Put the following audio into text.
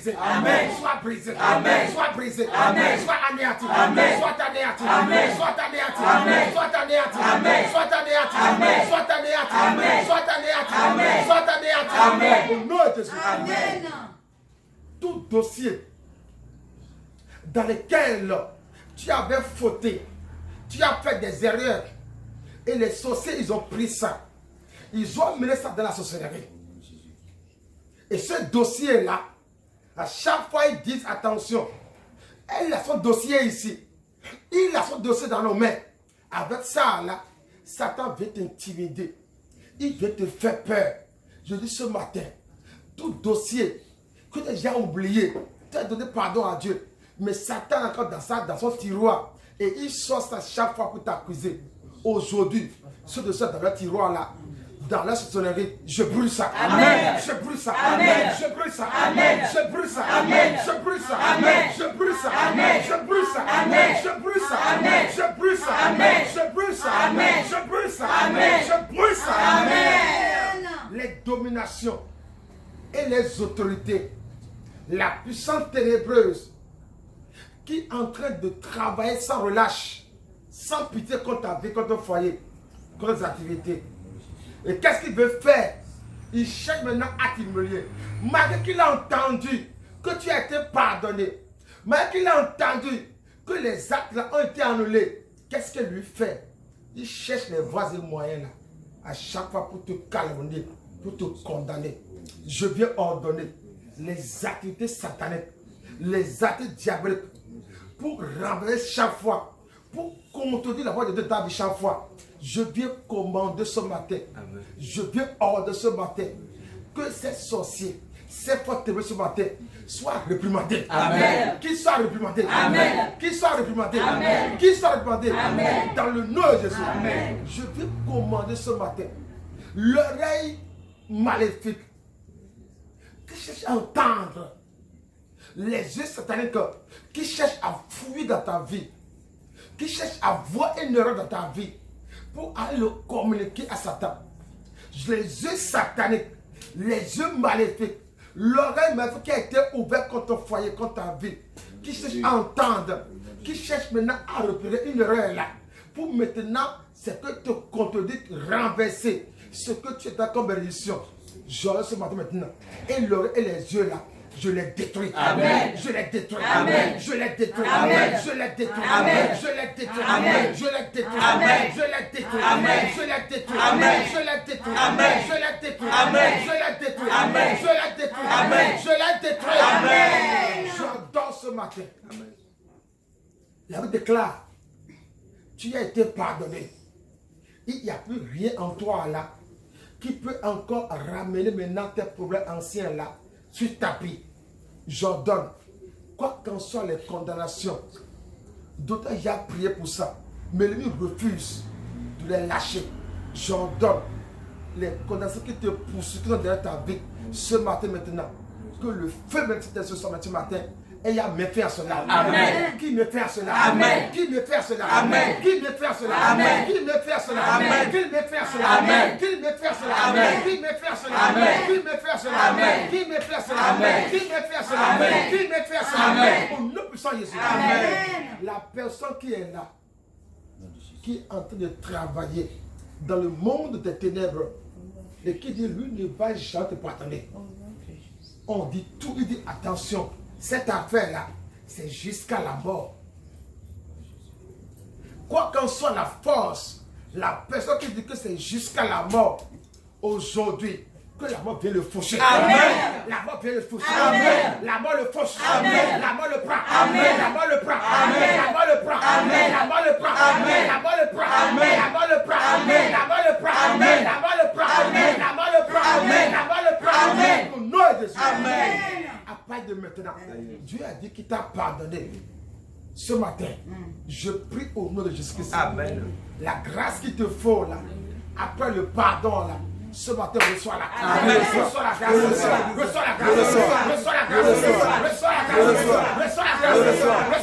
brisé. Amen. Sois brisé. Amen. Sois brisé. Amen. Sois anéanti. Amen. Sois anéanti. Amen. Sois anéanti. Amen. Sois anéanti. Amen. Sois anéanti. Amen. Sois anéanti. Amen. Sois anéanti. Amen. Sois anéanti. Amen. Au nom de Jésus. Amen. Tout dossier dans lequel tu avais fauté, tu as fait des erreurs et les sorciers, ils ont pris ça. Ils ont amené ça dans la sorcellerie. Et ce dossier-là, à chaque fois, ils disent attention. Elle a son dossier ici. Il a son dossier dans nos mains. Avec ça, là, Satan veut t'intimider. Il veut te faire peur. Je dis ce matin, tout dossier que tu as déjà oublié, tu as donné pardon à Dieu. Mais Satan est encore dans son tiroir. Et il sort ça chaque fois pour t'accuser. Aujourd'hui, ce dossier dans le tiroir-là, dans la sorcellerie, je brûle ça. Amen. Je brûle ça. Amen. Je brûle ça. Amen. Je brûle ça. Amen. Je brûle ça. Amen. Je brûle ça. Amen. Je brûle ça. Amen. Je brûle ça. Amen. Je brûle ça. Amen. Je brûle ça. Amen. Je brûle ça. Amen. Je brûle ça. Amen. Les dominations et les autorités, la puissance ténébreuse qui est en train de travailler sans relâche, sans pitié contre ta vie, contre ton foyer, contre tes activités. Et qu'est-ce qu'il veut faire? Il cherche maintenant à t'humilier. Malgré qu'il a entendu que tu as été pardonné, malgré qu'il a entendu que les actes là ont été annulés, qu'est-ce qu'il lui fait? Il cherche les voies et moyens là, à chaque fois pour te calomnier, pour te condamner. Je viens ordonner les activités sataniques, les actes diaboliques, pour renverser chaque fois, pour contredire la voix de Dieu dans ta vie chaque fois. Je viens commander ce matin. Amen. Je viens ordonner ce matin que ces sorciers, ces forces ténébreuses ce matin soient réprimandés. Amen. Qu'ils soient réprimandés. Amen. Qu'ils soient réprimandés. Amen. Qu'ils soient réprimandés. Amen. Dans le nom de Jésus. Amen. Je viens commander ce matin l'oreille maléfique qui cherche à entendre, les yeux sataniques qui cherchent à fouiller dans ta vie, qui cherchent à voir une erreur dans ta vie pour aller le communiquer à Satan. Les yeux sataniques, les yeux maléfiques, l'oreille maléfique qui a été ouverte contre ton foyer, contre ta vie, qui cherche à entendre, qui cherche maintenant à repérer une erreur là, pour maintenant, c'est que te contredire, renverser ce que tu as comme bénédiction. J'aurai ce matin maintenant, et l'oreille et les yeux là, je les détruis. Amen. Je les détruis. Amen. Je les détruis. Amen. Je les détruis. Amen. Je les détruis. Amen. Je les détruis. Amen. Je les détruis. Amen. Je les détruis. Amen. Je les détruis. Amen. Je les détruis. Amen. Je les détruis. Amen. Je les détruis. Amen. Je les détruis. Amen. J'adore ce matin. La Bible déclare, tu as été pardonné. Il n'y a plus rien en toi là qui peut encore ramener maintenant tes problèmes anciens là sur tapis. J'ordonne, quoi qu'en soient les condamnations, d'autres ont prié pour ça, mais lui refuse de les lâcher. J'ordonne les condamnations qui te poursuivent derrière ta vie ce matin maintenant, que le feu même ce soir ce matin, et il y a me fait à cela. Amen. Qui me fait à cela? Amen. Qui me fait à cela? Amen. Qui me fait à cela? Amen. Qui me fait à cela? Amen. Qui me fait à cela? Amen. Qui me fait à cela? Amen. Qui me fait à cela? Amen. Qui me fait à cela? Amen. Qui me fait à cela? Amen. Qui me fait à cela? Amen. Qui me fait à cela? Amen. Au nom puissant de Jésus. Amen. La personne qui est là, qui est en train de travailler dans le monde des ténèbres, et qui dit lui ne va jamais te pardonner. On dit tout, il dit attention, cette affaire-là, c'est jusqu'à la mort. Quoi qu'en soit la force, la personne qui dit que c'est jusqu'à la mort, aujourd'hui, que la mort vienne le faucher. Amen. La mort vient le faucher. Amen. La mort le fauche. Amen. La mort le prend. Amen. La mort le prend. Amen. La mort le prend. Amen. La mort le prend. Amen. La mort le prend. Amen. La mort le prend. Amen. La mort le prend. Amen. La mort le prend. Amen. La mort le prend. Amen. La mort le prend. Amen. Au nom de Jésus. Amen. À partir de maintenant, Dieu a dit qu'il t'a pardonné. Ce matin, je prie au nom de Jésus-Christ. Amen. La grâce qu'il te faut là, après le pardon là, ce matin, reçois la grâce. Amen. Reçois la grâce. Reçois la grâce. Reçois la grâce. Reçois la grâce. Reçois la grâce. Reçois la grâce. Reçois la grâce.